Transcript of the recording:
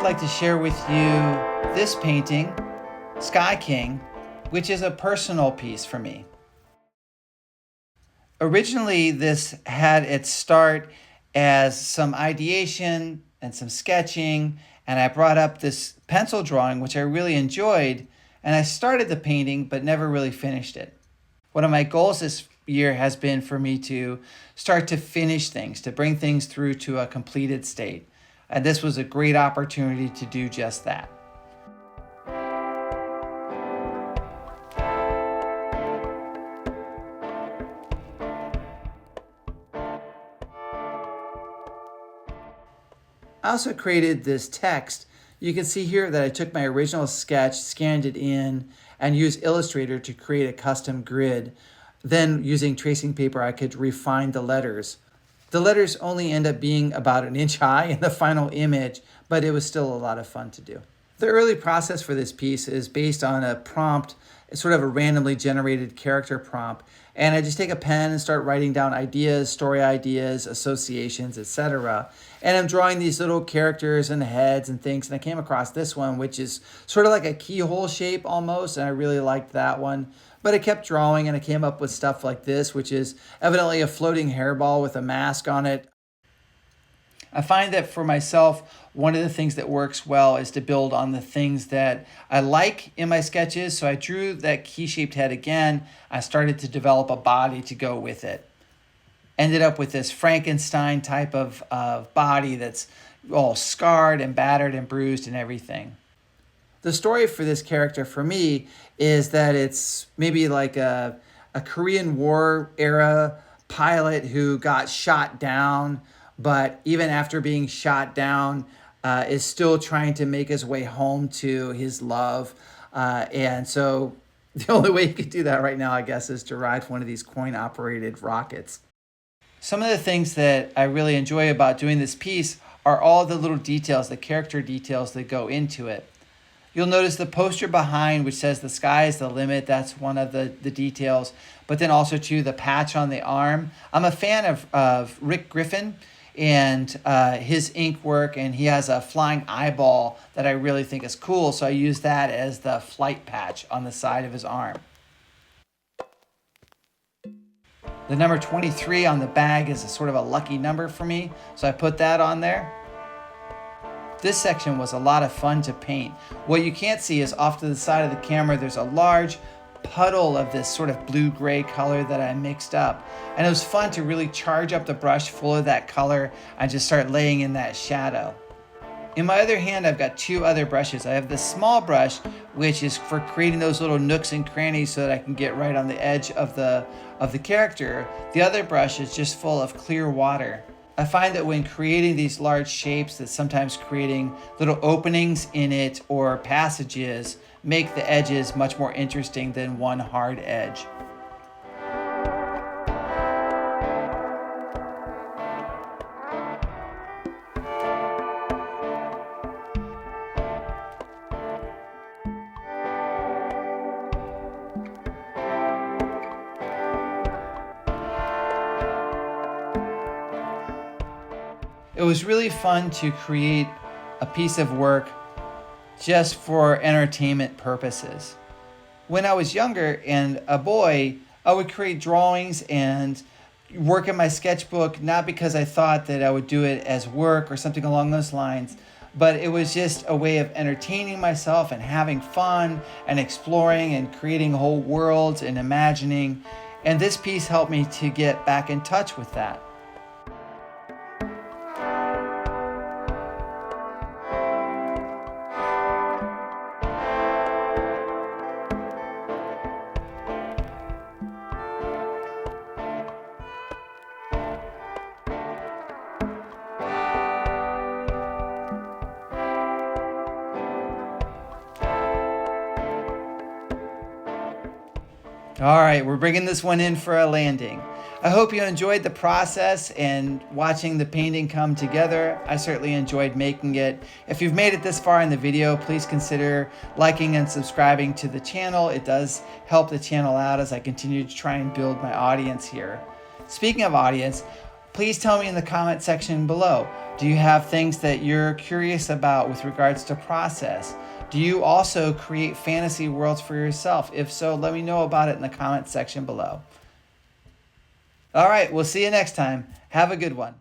like to share with you this painting, Sky King, which is a personal piece for me. Originally, this had its start as some ideation and some sketching, and I brought up this pencil drawing, which I really enjoyed, and I started the painting but never really finished it. One of my goals this year has been for me to start to finish things, to bring things through to a completed state. And this was a great opportunity to do just that. I also created this text. You can see here that I took my original sketch, scanned it in, and used Illustrator to create a custom grid. Then using tracing paper, I could refine the letters. The letters only end up being about an inch high in the final image, but it was still a lot of fun to do. The early process for this piece is based on a prompt, sort of a randomly generated character prompt. And I just take a pen and start writing down ideas, story ideas, associations, etc. And I'm drawing these little characters and heads and things. And I came across this one, which is sort of like a keyhole shape almost. And I really liked that one. But I kept drawing and I came up with stuff like this, which is evidently a floating hairball with a mask on it. I find that for myself, one of the things that works well is to build on the things that I like in my sketches. So I drew that key-shaped head again. I started to develop a body to go with it. Ended up with this Frankenstein type of body that's all scarred and battered and bruised and everything. The story for this character for me is that it's maybe like a Korean War era pilot who got shot down, but even after being shot down, is still trying to make his way home to his love. And so the only way you could do that right now, I guess, is to ride one of these coin-operated rockets. Some of the things that I really enjoy about doing this piece are all the little details, the character details that go into it. You'll notice the poster behind, which says the sky is the limit. That's one of the details. But then also, too, the patch on the arm. I'm a fan of Rick Griffin and his ink work, and he has a flying eyeball that I really think is cool. So I use that as the flight patch on the side of his arm. The number 23 on the bag is a sort of a lucky number for me, so I put that on there. This section was a lot of fun to paint. What you can't see is off to the side of the camera, there's a large puddle of this sort of blue-gray color that I mixed up. And it was fun to really charge up the brush full of that color and just start laying in that shadow. In my other hand, I've got two other brushes. I have this small brush, which is for creating those little nooks and crannies so that I can get right on the edge of the character. The other brush is just full of clear water. I find that when creating these large shapes, that sometimes creating little openings in it or passages make the edges much more interesting than one hard edge. It was really fun to create a piece of work just for entertainment purposes. When I was younger and a boy, I would create drawings and work in my sketchbook, not because I thought that I would do it as work or something along those lines, but it was just a way of entertaining myself and having fun and exploring and creating whole worlds and imagining. And this piece helped me to get back in touch with that. All right, we're bringing this one in for a landing. I hope you enjoyed the process and watching the painting come together. I certainly enjoyed making it. If you've made it this far in the video, please consider liking and subscribing to the channel. It does help the channel out as I continue to try and build my audience here. Speaking of audience, Please tell me in the comment section below. Do you have things that you're curious about with regards to process? Do you also create fantasy worlds for yourself? If so, let me know about it in the comment section below. All right, we'll see you next time. Have a good one.